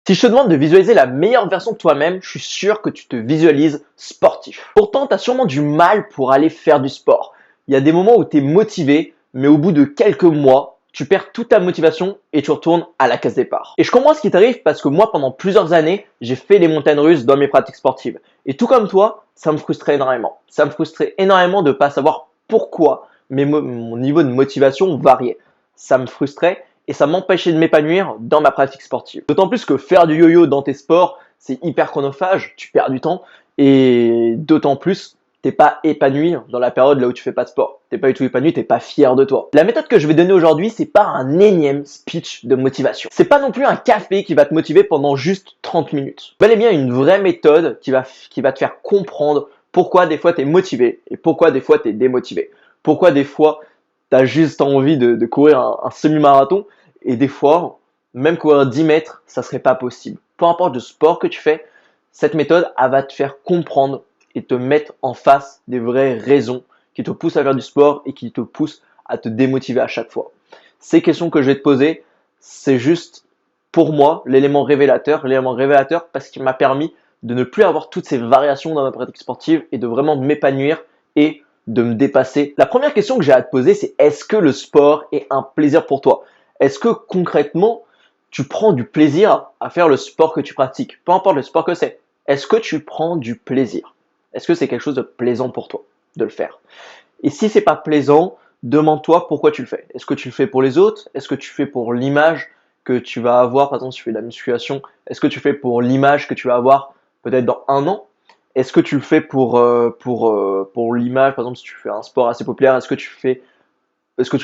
Si je te demande de visualiser la meilleure version de toi-même, je suis sûr que tu te visualises sportif. Pourtant, tu as sûrement du mal pour aller faire du sport. Il y a des moments où tu es motivé, mais au bout de quelques mois, tu perds toute ta motivation et tu retournes à la case départ. Et je comprends ce qui t'arrive parce que moi, pendant plusieurs années, j'ai fait les montagnes russes dans mes pratiques sportives. Et tout comme toi, ça me frustrait énormément. Ça me frustrait énormément de ne pas savoir pourquoi mon niveau de motivation variait. Ça me frustrait et ça m'empêchait de m'épanouir dans ma pratique sportive. D'autant plus que faire du yo-yo dans tes sports, c'est hyper chronophage, tu perds du temps et d'autant plus, t'es pas épanoui dans la période là où tu fais pas de sport. T'es pas du tout épanoui, t'es pas fier de toi. La méthode que je vais donner aujourd'hui, c'est pas un énième speech de motivation. C'est pas non plus un café qui va te motiver pendant juste 30 minutes. Bel et bien une vraie méthode qui va te faire comprendre pourquoi des fois t'es motivé et pourquoi des fois t'es démotivé. Pourquoi des fois t'as juste envie de courir un semi-marathon et des fois, même courir 10 mètres, ça serait pas possible. Peu importe le sport que tu fais, cette méthode, elle va te faire comprendre et te mettre en face des vraies raisons qui te poussent à faire du sport et qui te poussent à te démotiver à chaque fois. Ces questions que je vais te poser, c'est juste pour moi l'élément révélateur parce qu'il m'a permis de ne plus avoir toutes ces variations dans ma pratique sportive et de vraiment m'épanouir et de me dépasser. La première question que j'ai à te poser, c'est est-ce que le sport est un plaisir pour toi? Est-ce que concrètement, tu prends du plaisir à faire le sport que tu pratiques? Peu importe le sport que c'est. Est-ce que tu prends du plaisir? Est-ce que c'est quelque chose de plaisant pour toi de le faire? Et si c'est pas plaisant, demande-toi pourquoi tu le fais. Est-ce que tu le fais pour les autres? Est-ce que tu fais pour l'image que tu vas avoir? Par exemple, si tu fais de la musculation, est-ce que tu fais pour l'image que tu vas avoir peut-être dans un an? Est-ce que tu le fais pour l'image? Par exemple, si tu fais un sport assez populaire, est-ce que tu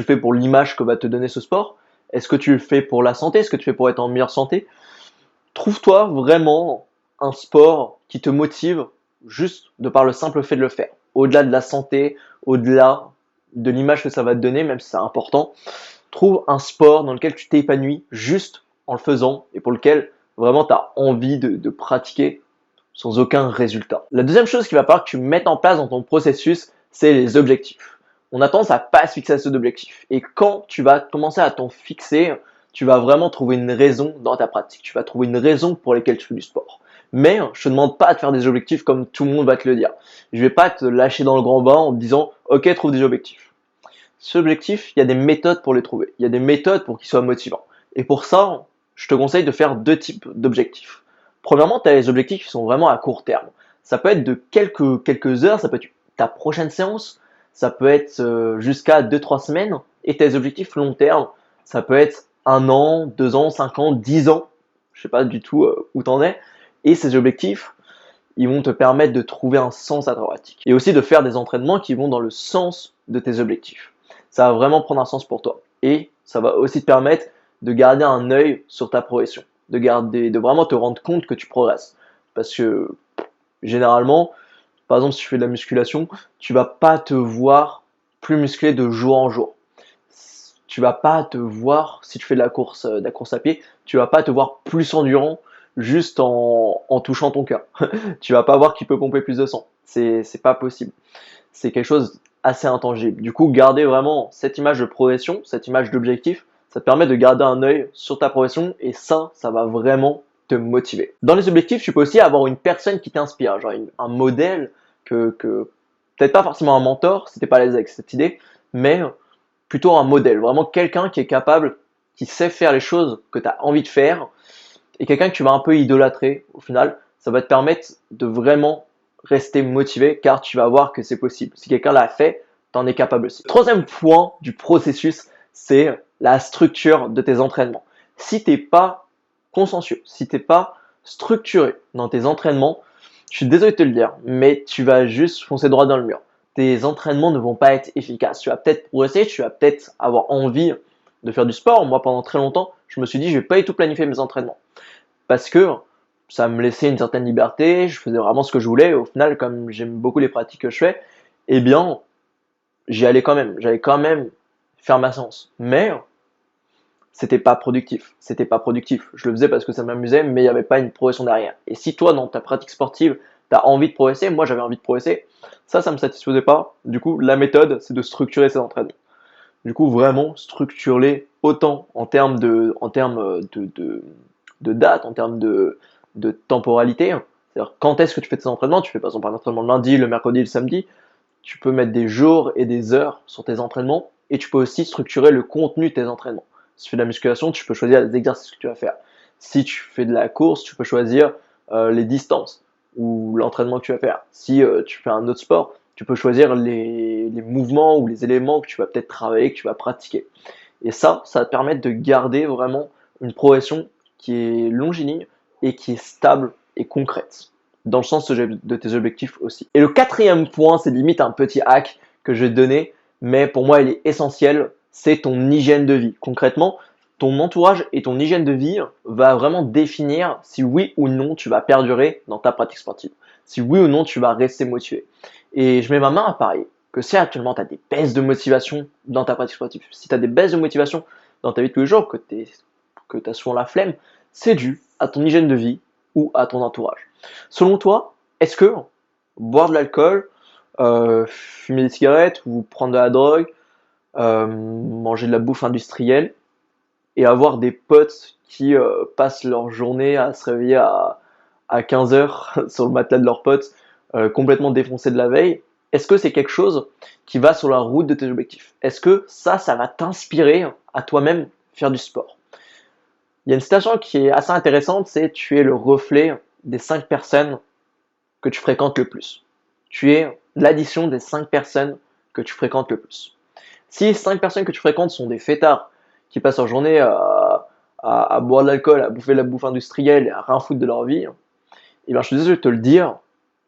le fais pour l'image que va te donner ce sport? Est-ce que tu le fais pour la santé? Est-ce que tu le fais pour être en meilleure santé? Trouve-toi vraiment un sport qui te motive juste de par le simple fait de le faire. Au-delà de la santé, au-delà de l'image que ça va te donner, même si c'est important, trouve un sport dans lequel tu t'épanouis juste en le faisant et pour lequel vraiment tu as envie de pratiquer sans aucun résultat. La deuxième chose qu'il va falloir que tu mettes en place dans ton processus, c'est les objectifs. On a tendance à pas se fixer à ces objectifs. Et quand tu vas commencer à t'en fixer, tu vas vraiment trouver une raison dans ta pratique. Tu vas trouver une raison pour laquelle tu fais du sport. Mais je te demande pas de faire des objectifs comme tout le monde va te le dire. Je vais pas te lâcher dans le grand bain en te disant OK, trouve des objectifs. Ces objectifs, il y a des méthodes pour les trouver. Il y a des méthodes pour qu'ils soient motivants. Et pour ça, je te conseille de faire deux types d'objectifs. Premièrement, tu as les objectifs qui sont vraiment à court terme. Ça peut être de quelques heures, ça peut être ta prochaine séance, ça peut être jusqu'à 2-3 semaines. Et tes objectifs long terme, ça peut être 1 an, 2 ans, 5 ans, 10 ans. Je sais pas du tout où t'en es. Et ces objectifs, ils vont te permettre de trouver un sens à ta pratique. Et aussi de faire des entraînements qui vont dans le sens de tes objectifs. Ça va vraiment prendre un sens pour toi. Et ça va aussi te permettre de garder un œil sur ta progression. De vraiment te rendre compte que tu progresses. Parce que généralement, par exemple, si tu fais de la musculation, tu vas pas te voir plus musclé de jour en jour. Tu vas pas te voir, si tu fais de la course à pied, tu vas pas te voir plus endurant juste en touchant ton cœur. Tu vas pas voir qu'il peut pomper plus de sang. C'est pas possible. C'est quelque chose assez intangible. Du coup, garder vraiment cette image de progression, cette image d'objectif, ça te permet de garder un œil sur ta progression et ça va vraiment te motiver. Dans les objectifs, tu peux aussi avoir une personne qui t'inspire, genre un modèle que peut-être pas forcément un mentor, si t'es pas à l'aise avec cette idée, mais plutôt un modèle, vraiment quelqu'un qui est capable, qui sait faire les choses que tu as envie de faire et quelqu'un que tu vas un peu idolâtrer au final, ça va te permettre de vraiment rester motivé car tu vas voir que c'est possible. Si quelqu'un l'a fait, t'en es capable aussi. Troisième point du processus, c'est la structure de tes entraînements. Si t'es pas consciencieux, si t'es pas structuré dans tes entraînements, je suis désolé de te le dire, mais tu vas juste foncer droit dans le mur. Tes entraînements ne vont pas être efficaces. Tu vas peut-être progresser, tu vas peut-être avoir envie de faire du sport. Moi, pendant très longtemps, je me suis dit, je vais pas du tout planifier mes entraînements. Parce que ça me laissait une certaine liberté, je faisais vraiment ce que je voulais. Au final, comme j'aime beaucoup les pratiques que je fais, eh bien, j'y allais quand même. J'allais quand même faire ma séance. Mais c'était pas productif. C'était pas productif. Je le faisais parce que ça m'amusait, mais il n'y avait pas une progression derrière. Et si toi, dans ta pratique sportive, tu as envie de progresser, moi j'avais envie de progresser, ça me satisfaisait pas. Du coup, la méthode, c'est de structurer ces entraînements. Du coup, vraiment, structure-les autant en termes de date, en termes de temporalité. C'est-à-dire quand est-ce que tu fais tes entraînements. Tu fais par exemple un entraînement le lundi, le mercredi, le samedi. Tu peux mettre des jours et des heures sur tes entraînements et tu peux aussi structurer le contenu de tes entraînements. Si tu fais de la musculation, tu peux choisir les exercices que tu vas faire. Si tu fais de la course, tu peux choisir les distances ou l'entraînement que tu vas faire. Si tu fais un autre sport, tu peux choisir les mouvements ou les éléments que tu vas peut-être travailler, que tu vas pratiquer. Et ça va te permettre de garder vraiment une progression qui est longiligne et qui est stable et concrète, dans le sens de tes objectifs aussi. Et le quatrième point, c'est limite un petit hack que je vais te donner, mais pour moi il est essentiel, c'est ton hygiène de vie. Concrètement, ton entourage et ton hygiène de vie va vraiment définir si oui ou non tu vas perdurer dans ta pratique sportive, si oui ou non tu vas rester motivé. Et je mets ma main à parier que si actuellement tu as des baisses de motivation dans ta pratique sportive, si tu as des baisses de motivation dans ta vie de tous les jours, que tu as souvent la flemme, c'est dû à ton hygiène de vie ou à ton entourage. Selon toi, est-ce que boire de l'alcool, fumer des cigarettes ou prendre de la drogue, manger de la bouffe industrielle et avoir des potes qui passent leur journée à se réveiller à 15 heures sur le matelas de leurs potes, complètement défoncés de la veille, est-ce que c'est quelque chose qui va sur la route de tes objectifs? Est-ce que ça va t'inspirer à toi-même faire du sport? Il y a une citation qui est assez intéressante, c'est tu es le reflet des 5 personnes que tu fréquentes le plus. Tu es l'addition des 5 personnes que tu fréquentes le plus. Si 5 personnes que tu fréquentes sont des fêtards qui passent leur journée à boire de l'alcool, à bouffer de la bouffe industrielle et à rien foutre de leur vie, eh bien je suis désolé de te le dire,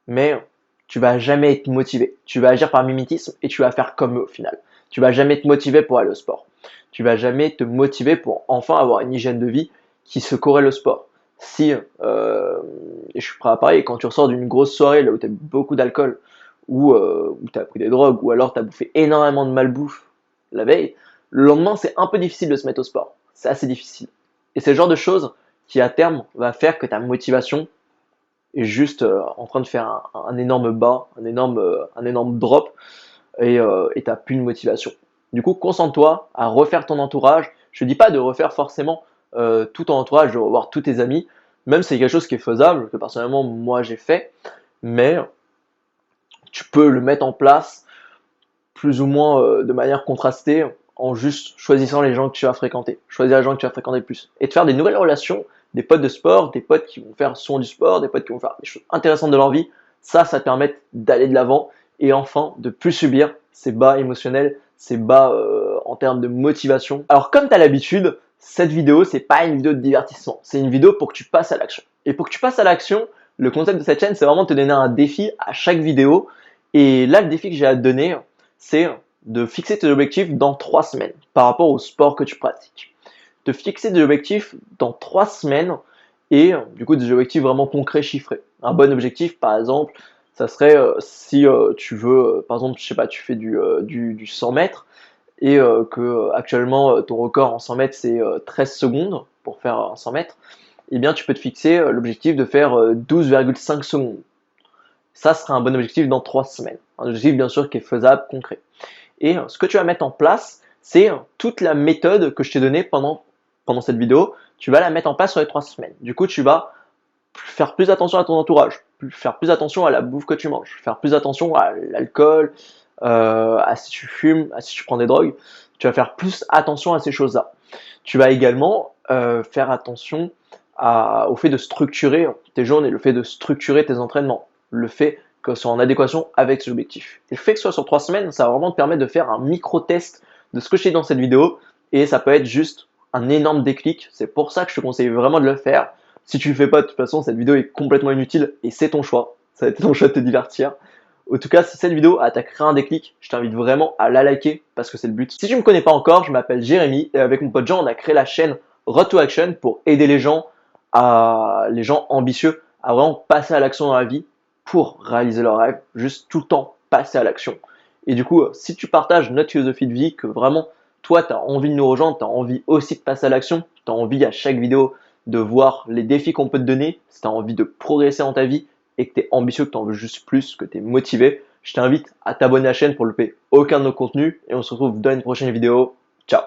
mais tu vas jamais être motivé. Tu vas agir par mimétisme et tu vas faire comme eux au final. Tu vas jamais te motiver pour aller au sport. Tu vas jamais te motiver pour enfin avoir une hygiène de vie qui se corrèle au sport. Si, et je suis prêt à parier, quand tu ressors d'une grosse soirée là où tu as bu beaucoup d'alcool, ou où tu as pris des drogues, ou alors tu as bouffé énormément de malbouffe la veille, le lendemain c'est un peu difficile de se mettre au sport. C'est assez difficile. Et c'est le genre de choses qui à terme va faire que ta motivation est juste en train de faire un énorme bas, un énorme drop, et t'as plus de motivation. Du coup, concentre-toi à refaire ton entourage. Je ne dis pas de refaire forcément tout ton entourage, de revoir tous tes amis, même si c'est quelque chose qui est faisable, que personnellement moi j'ai fait, mais tu peux le mettre en place plus ou moins de manière contrastée en juste choisissant les gens que tu vas fréquenter, choisir les gens que tu vas fréquenter le plus, et de faire des nouvelles relations, des potes de sport, des potes qui vont faire souvent du sport, des potes qui vont faire des choses intéressantes de leur vie. Ça te permet d'aller de l'avant et enfin de plus subir ces bas émotionnels, ces bas en termes de motivation. Alors comme tu as l'habitude, cette vidéo c'est pas une vidéo de divertissement, c'est une vidéo pour que tu passes à l'action. Et pour que tu passes à l'action, le concept de cette chaîne c'est vraiment de te donner un défi à chaque vidéo. Et là le défi que j'ai à te donner, c'est de fixer tes objectifs dans 3 semaines par rapport au sport que tu pratiques. De fixer des objectifs dans 3 semaines et du coup des objectifs vraiment concrets, chiffrés. Un bon objectif par exemple, ça serait si tu veux, par exemple, je sais pas, tu fais du 100 mètres et que actuellement ton record en 100 mètres c'est 13 secondes pour faire un 100 mètres, eh bien tu peux te fixer l'objectif de faire 12,5 secondes. Ça serait un bon objectif dans 3 semaines. Un objectif bien sûr qui est faisable, concret. Et ce que tu vas mettre en place, c'est toute la méthode que je t'ai donnée pendant cette vidéo. Tu vas la mettre en place sur les 3 semaines. Du coup, tu vas faire plus attention à ton entourage, faire plus attention à la bouffe que tu manges, faire plus attention à l'alcool, à si tu fumes, à si tu prends des drogues. Tu vas faire plus attention à ces choses-là. Tu vas également faire attention au fait de structurer tes journées, le fait de structurer tes entraînements, le fait que ce soit en adéquation avec ses objectifs. Et le fait que ce soit sur 3 semaines, ça va vraiment te permettre de faire un micro-test de ce que je t'ai dit dans cette vidéo et ça peut être juste un énorme déclic. C'est pour ça que je te conseille vraiment de le faire. Si tu le fais pas, de toute façon, cette vidéo est complètement inutile et c'est ton choix. Ça va être ton choix de te divertir. En tout cas, si cette vidéo t'a créé un déclic, je t'invite vraiment à la liker parce que c'est le but. Si tu me connais pas encore, je m'appelle Jérémy et avec mon pote Jean, on a créé la chaîne Road to Action pour aider les gens ambitieux à vraiment passer à l'action dans la vie pour réaliser leurs rêves, juste tout le temps passer à l'action. Et du coup, si tu partages notre philosophie de vie, que vraiment toi tu as envie de nous rejoindre, tu as envie aussi de passer à l'action, tu as envie à chaque vidéo de voir les défis qu'on peut te donner, si tu as envie de progresser dans ta vie et que tu es ambitieux, que tu en veux juste plus, que tu es motivé, je t'invite à t'abonner à la chaîne pour ne louper aucun de nos contenus et on se retrouve dans une prochaine vidéo. Ciao!